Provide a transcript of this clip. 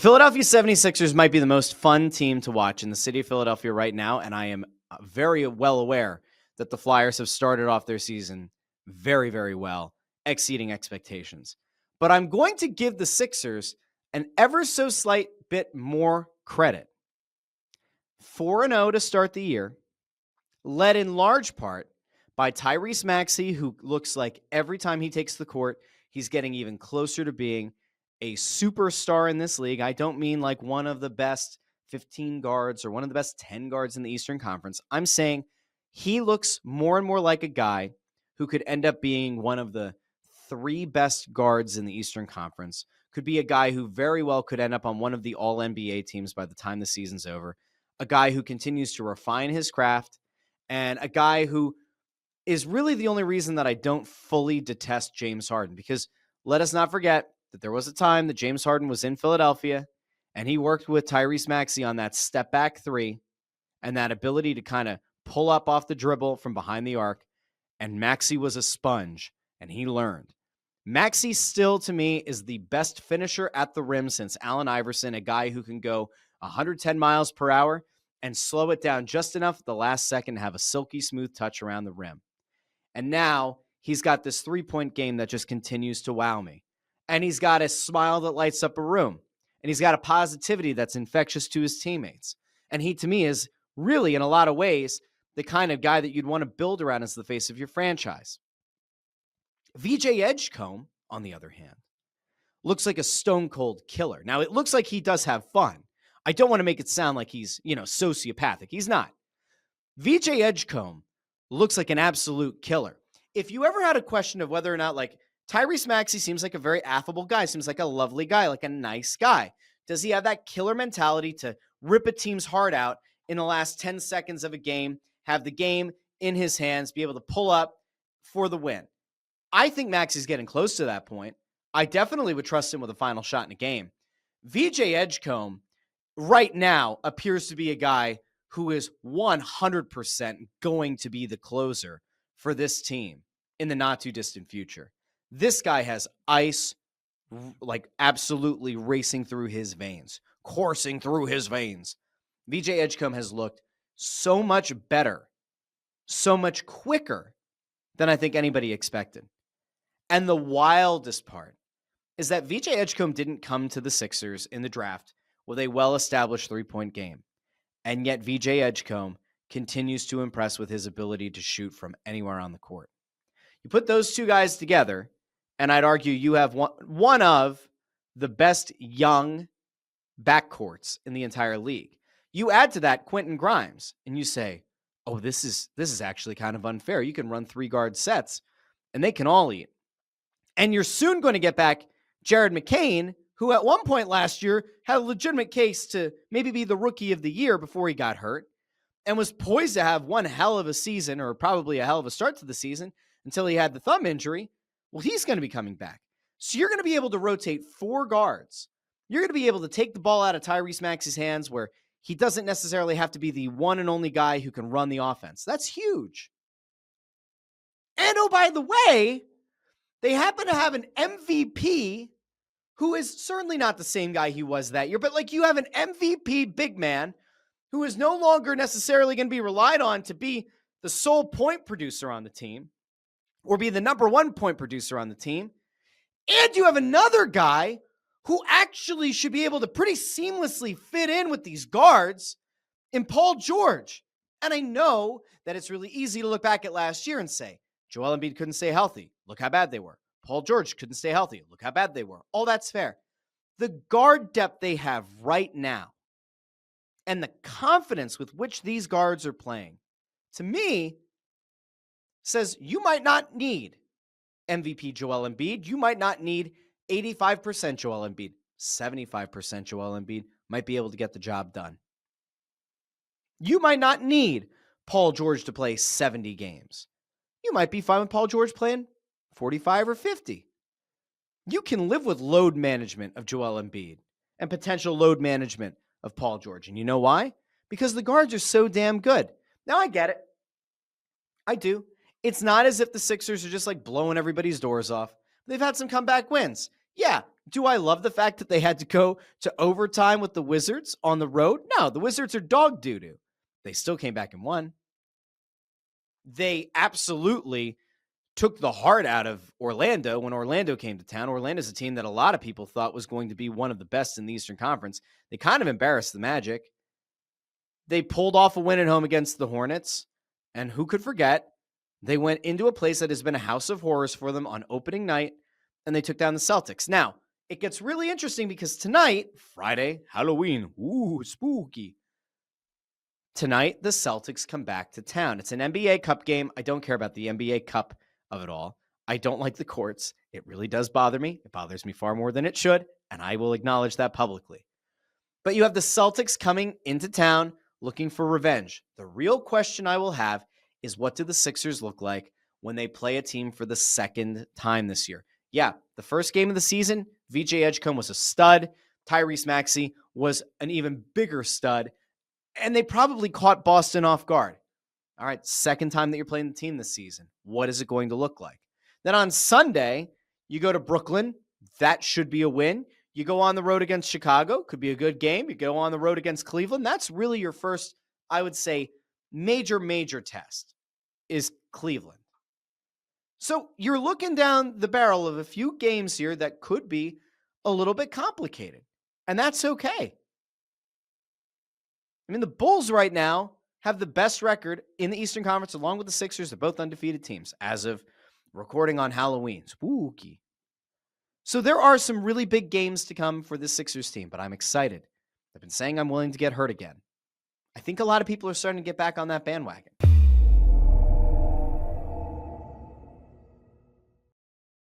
The Philadelphia 76ers might be the most fun team to watch in the city of Philadelphia right now, and I am very well aware that the Flyers have started off their season very, very well, exceeding expectations. But I'm going to give the Sixers an ever so slight bit more credit. 4-0 to start the year, led in large part by Tyrese Maxey, who looks like every time he takes the court, he's getting even closer to being a superstar in this league. I don't mean like one of the best 15 guards or one of the best 10 guards in the Eastern Conference. I'm saying he looks more and more like a guy who could end up being one of the 3 best guards in the Eastern Conference, could be a guy who very well could end up on one of the All-NBA teams by the time the season's over, a guy who continues to refine his craft, and a guy who is really the only reason that I don't fully detest James Harden, because let us not forget that there was a time that James Harden was in Philadelphia and he worked with Tyrese Maxey on that step back 3 and that ability to kind of pull up off the dribble from behind the arc. And Maxey was a sponge and he learned. Maxey still, to me, is the best finisher at the rim since Allen Iverson, a guy who can go 110 miles per hour and slow it down just enough at the last second to have a silky smooth touch around the rim. And now he's got this 3-point game that just continues to wow me. And he's got a smile that lights up a room. And he's got a positivity that's infectious to his teammates. And he, to me, is really, in a lot of ways, the kind of guy that you'd want to build around as the face of your franchise. VJ Edgecombe, on the other hand, looks like a stone-cold killer. Now, it looks like he does have fun. I don't want to make it sound like he's, sociopathic. He's not. VJ Edgecombe looks like an absolute killer. If you ever had a question of whether or not, like, Tyrese Maxey seems like a very affable guy, seems like a lovely guy, like a nice guy. Does he have that killer mentality to rip a team's heart out in the last 10 seconds of a game, have the game in his hands, be able to pull up for the win? I think Maxey's getting close to that point. I definitely would trust him with a final shot in a game. VJ Edgecombe right now appears to be a guy who is 100% going to be the closer for this team in the not too distant future. This guy has ice, like absolutely racing through his veins, coursing through his veins. VJ Edgecombe has looked so much better, so much quicker than I think anybody expected. And the wildest part is that VJ Edgecombe didn't come to the Sixers in the draft with a well-established 3-point game. And yet VJ Edgecombe continues to impress with his ability to shoot from anywhere on the court. You put those two guys together, and I'd argue you have one of the best young backcourts in the entire league. You add to that Quentin Grimes, and you say, oh, this is actually kind of unfair. You can run 3-guard sets, and they can all eat. And you're soon going to get back Jared McCain, who at one point last year had a legitimate case to maybe be the rookie of the year before he got hurt and was poised to have one hell of a season, or probably a hell of a start to the season, until he had the thumb injury. Well, he's going to be coming back. So you're going to be able to rotate 4 guards. You're going to be able to take the ball out of Tyrese Maxey's hands where he doesn't necessarily have to be the one and only guy who can run the offense. That's huge. And oh, by the way, they happen to have an MVP who is certainly not the same guy he was that year, but like you have an MVP big man who is no longer necessarily going to be relied on to be the sole point producer on the team or be the number 1 point producer on the team. And you have another guy who actually should be able to pretty seamlessly fit in with these guards in Paul George. And I know that it's really easy to look back at last year and say, Joel Embiid couldn't stay healthy. Look how bad they were. Paul George couldn't stay healthy. Look how bad they were. All that's fair. The guard depth they have right now and the confidence with which these guards are playing, to me, says you might not need MVP Joel Embiid. You might not need 85% Joel Embiid. 75% Joel Embiid might be able to get the job done. You might not need Paul George to play 70 games. You might be fine with Paul George playing 45 or 50. You can live with load management of Joel Embiid and potential load management of Paul George. And you know why? Because the guards are so damn good. Now, I get it. I do. It's not as if the Sixers are just like blowing everybody's doors off. They've had some comeback wins. Yeah, Do I love the fact that they had to go to overtime with the Wizards on the road? No, the Wizards are dog doo-doo. They still came back and won. They absolutely took the heart out of Orlando when Orlando came to town. Orlando's a team that a lot of people thought was going to be one of the best in the Eastern Conference. They kind of embarrassed the Magic. They pulled off a win at home against the Hornets. And who could forget, they went into a place that has been a house of horrors for them on opening night, and they took down the Celtics. Now, it gets really interesting because tonight, Friday, Halloween, ooh, spooky. Tonight, the Celtics come back to town. It's an NBA Cup game. I don't care about the NBA Cup of it all. I don't like the courts. It really does bother me. It bothers me far more than it should, and I will acknowledge that publicly. But you have the Celtics coming into town looking for revenge. The real question I will have is, what do the Sixers look like when they play a team for the second time this year? Yeah, the first game of the season, VJ Edgecombe was a stud. Tyrese Maxey was an even bigger stud. And they probably caught Boston off guard. All right, second time that you're playing the team this season. What is it going to look like? Then on Sunday, you go to Brooklyn. That should be a win. You go on the road against Chicago. Could be a good game. You go on the road against Cleveland. That's really your first, I would say, major test is Cleveland. So you're looking down the barrel of a few games here that could be a little bit complicated. And that's okay. I mean, the Bulls right now have the best record in the Eastern Conference, along with the Sixers. They're both undefeated teams as of recording on Halloween. Spooky. So there are some really big games to come for this Sixers team, but I'm excited. I've been saying I'm willing to get hurt again. I think a lot of people are starting to get back on that bandwagon.